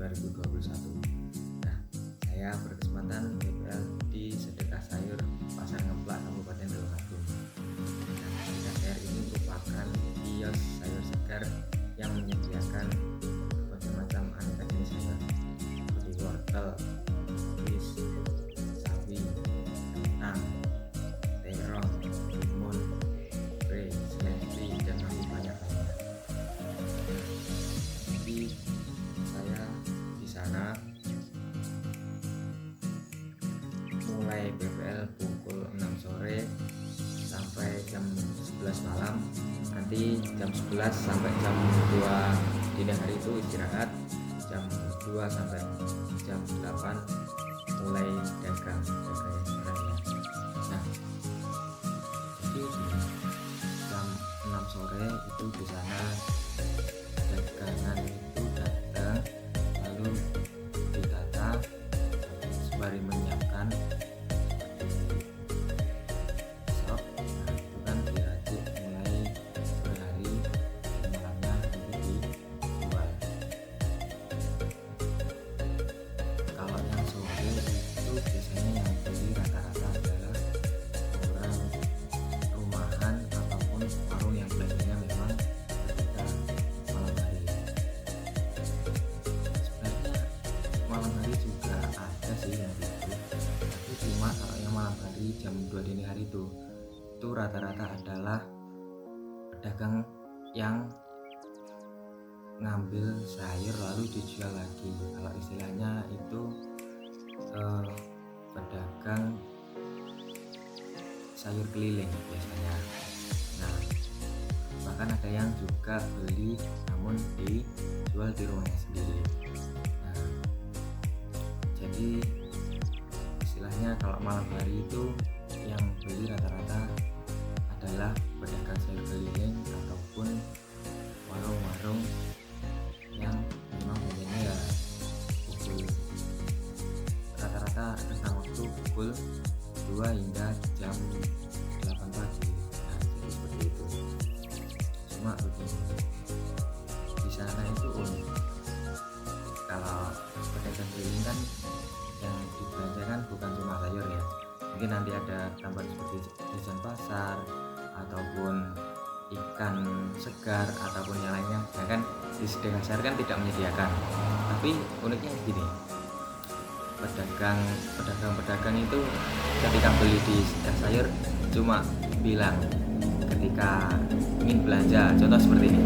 2021. Nah, saya berkesempatan PPL di Sedekah Sayur Pasar Ngeplak, Kabupaten Tulungagung. Nah, Sedekah Sayur ini merupakan kios sayur segar yang menyediakan macam-macam aneka jenis sayur seperti wortel, kubis, sawi, kentang, terong, timun, seledri, dan masih banyak lainnya. Jadi saya di sana mulai PPL pukul 6 sore sampai jam 11 malam. Nanti jam 11 sampai jam 2 dini hari itu istirahat, jam 2 sampai jam 8 mulai dagang yang sebenarnya. Nah, jadi jam 6 sore itu di sana dagangan itu datang, lalu ditata sembari menyiapkan besok. Nah, itu kan diracik mulai sore hari dan malamnya nanti dijual. Kalau yang sore itu biasanya yang beli rata-rata adalah orang rumahan ataupun warung yang belanjanya memang ketika malam hari. Sebenarnya malam hari juga ada sih yang gitu, tapi cuma kalau yang malam hari jam 2 dini hari itu rata-rata adalah pedagang yang ngambil sayur lalu dijual lagi. Kalau istilahnya itu pedagang sayur keliling biasanya. Nah, bahkan ada yang juga beli namun dijual di rumahnya sendiri. Nah, jadi istilahnya kalau malam hari itu yang beli rata-rata adalah pedagang sayur keliling ataupun warung-warung yang memang biasanya ya pukul rata-rata rentang waktu pukul 2 hingga jam 8 pagi. Nah, jadi seperti itu. Cuma begini, di sana itu unik. Kalau pedagang keliling kan yang dibelanjakan bukan cuma sayur ya, mungkin nanti ada tambahan seperti jajan pasar ataupun ikan segar ataupun yang lainnya. Ya kan di Sedekah Sayur kan tidak menyediakan. Tapi uniknya begini, pedagang itu ketika beli di Sedekah Sayur cuma bilang ketika ingin belanja, contoh seperti ini,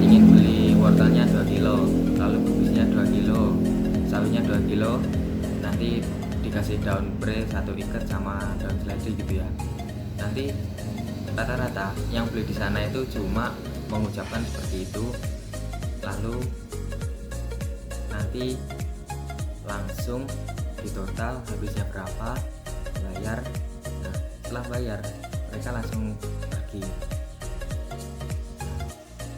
ingin beli wortelnya 2 kilo, lalu kubisnya 2 kilo, sawinya 2 kilo, nanti dikasih daun pre 1 ikat sama daun seledri gitu ya. Nanti rata-rata yang beli di sana itu cuma mengucapkan seperti itu, lalu nanti langsung di total habisnya berapa, bayar. Nah, setelah bayar mereka langsung pergi.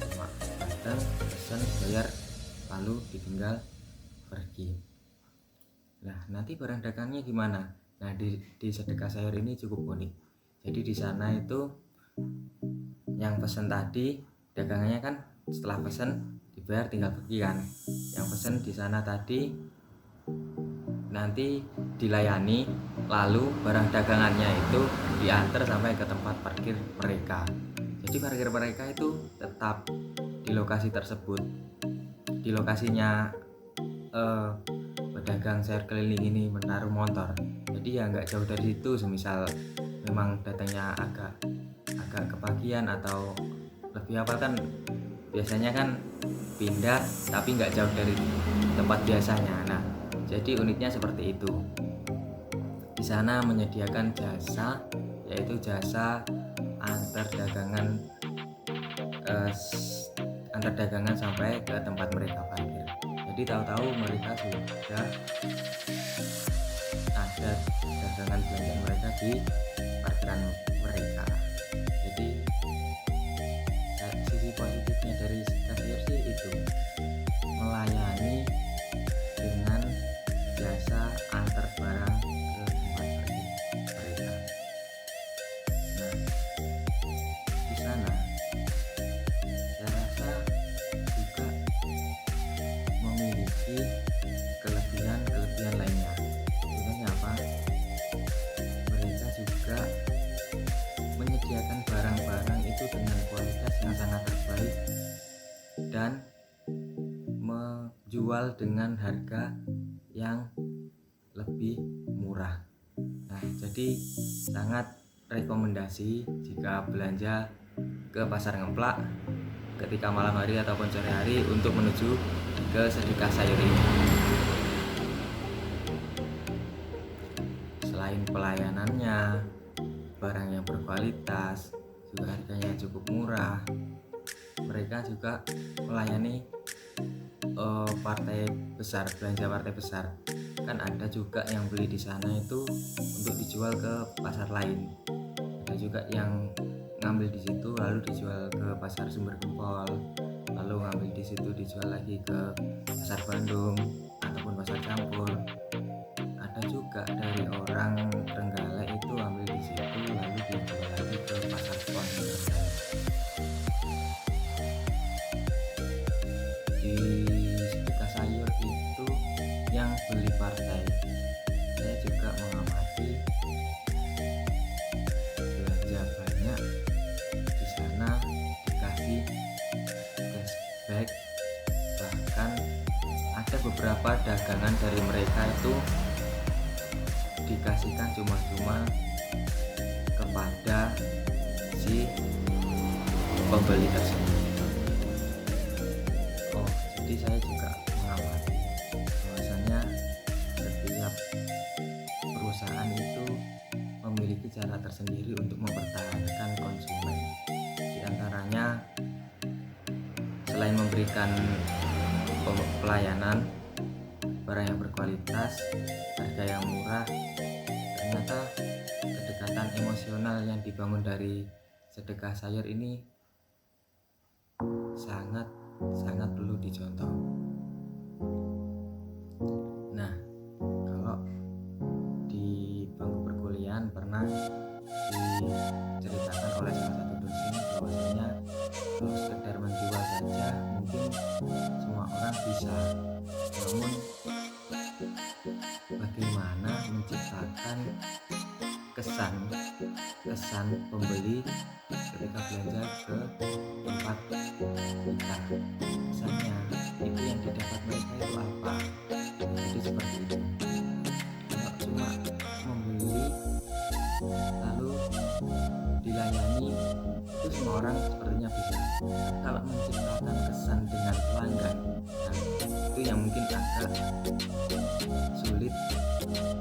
Cuma datang, pesan, bayar, lalu ditinggal pergi. Nah, nanti barang dagangnya gimana? Nah, di Sedekah Sayur ini cukup unik. Jadi di sana itu yang pesan tadi dagangannya kan setelah pesan dibayar tinggal pergi kan. Yang pesan di sana tadi nanti dilayani, lalu barang dagangannya itu diantar sampai ke tempat parkir mereka. Jadi parkir mereka itu tetap di lokasi tersebut. Di lokasinya pedagang sayur keliling ini menaruh motor. Jadi ya nggak jauh dari situ. Semisal memang datangnya agak kepagian atau lebih apa kan, biasanya kan pindah tapi nggak jauh dari tempat biasanya. Nah, jadi uniknya seperti itu. Di sana menyediakan jasa, yaitu jasa antar dagangan sampai ke tempat mereka parkir. Jadi tahu-tahu mereka sudah ada dagangan belanja mereka di parkiran mereka. Jadi sisi positifnya dari Sedekah Sayur sih itu melayani dengan jasa antar barang ke tempat parkir mereka. Nah, di sana saya rasa juga memiliki menjual dengan harga yang lebih murah. Nah, jadi sangat rekomendasi jika belanja ke pasar Ngeplak ketika malam hari ataupun sore hari untuk menuju ke Sedekah Sayur ini. Selain pelayanannya, barang yang berkualitas, juga harganya cukup murah, mereka juga melayani partai besar, belanja partai besar. Kan ada juga yang beli di sana itu untuk dijual ke pasar lain. Ada juga yang ngambil di situ lalu dijual ke pasar Sumber Gempol, lalu ngambil di situ dijual lagi ke pasar Bandung ataupun pasar Campur. Ada juga dari orang Trenggalek itu ambil di situ lalu dijual lagi ke pasar Pon. Di Sedekah Sayur itu yang beli partai, saya juga mengamati belanja banyak di sana dikasih cashback, bahkan ada beberapa dagangan dari mereka itu dikasihkan cuma-cuma kepada si pembeli tersebut. Jadi saya juga mengamati bahwasanya setiap perusahaan itu memiliki cara tersendiri untuk mempertahankan konsumen. Di antaranya selain memberikan pelayanan, barang yang berkualitas, harga yang murah, ternyata kedekatan emosional yang dibangun dari Sedekah Sayur ini sangat perlu dicontoh. Nah, kalau di bangku perkuliahan pernah diceritakan oleh salah satu dosen bahwasanya kalau sekedar menjual saja mungkin semua orang bisa, namun bagaimana menciptakan kesan pembeli ketika belanja ke tempat kita, kesannya itu yang didapat mereka itu apa. Jadi seperti itu. Kalau cuma membeli lalu dilayani itu semua orang sepertinya bisa. Kalau menciptakan kesan dengan pelanggan, nah, itu yang mungkin agak sulit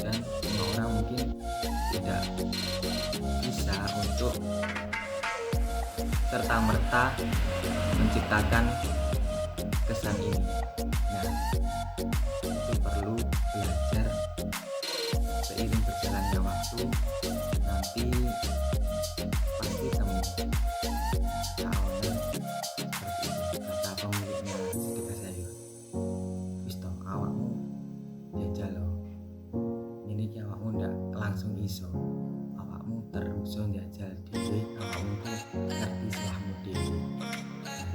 dan semua orang mungkin tidak bisa untuk serta-merta menciptakan kesan ini. Nah, itu perlu belajar seiring berjalannya waktu, nanti pasti temu kaonan seperti itu. Kata pemiliknya Sedekah Sayur, wis to awakmu jajal lo, ini ki awakmu ndak langsung iso, awakmu terus jajal dhewe, awakmu ngerti selahmu dhewe.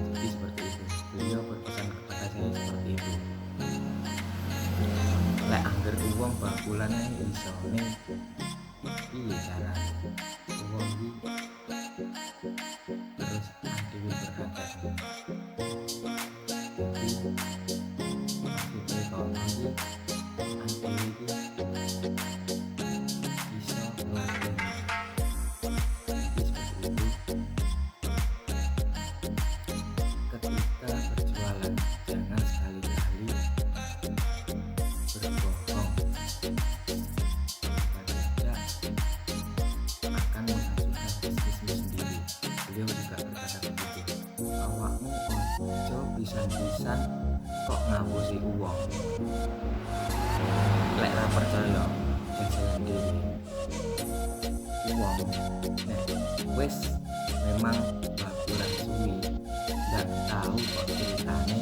Jadi seperti itu, beliau berpesan kepada saya seperti itu. Lek angger uang bakulane iso ning piye carane uang iki terus dhewe berangkat. Jadi maksudnya kalau nanti dhewe iki iso melatih. Jadi seperti itu. Ketika berjualan jangan sekali-kali berbohong, tidak akan menghasilkan bisnismu sendiri. Beliau juga berkata begitu, awakmu ojo pisan-pisan kok ngapusi uang. Lek ra percaya jajalan dhewe. Uang nek wis memang bakulan suwi nggak tahu kok ceritanya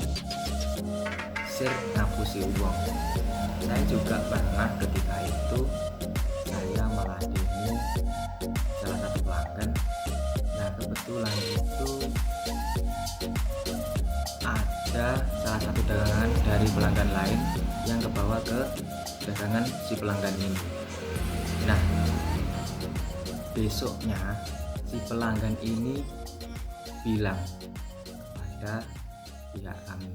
sir ngapusi uang. Saya juga pernah ketika itu saya meladeni salah satu pelanggan. Nah, kebetulan itu ada salah satu dagangan dari pelanggan lain yang kebawa ke dagangan si pelanggan ini. Nah, besoknya si pelanggan ini bilang kepada pihak kami,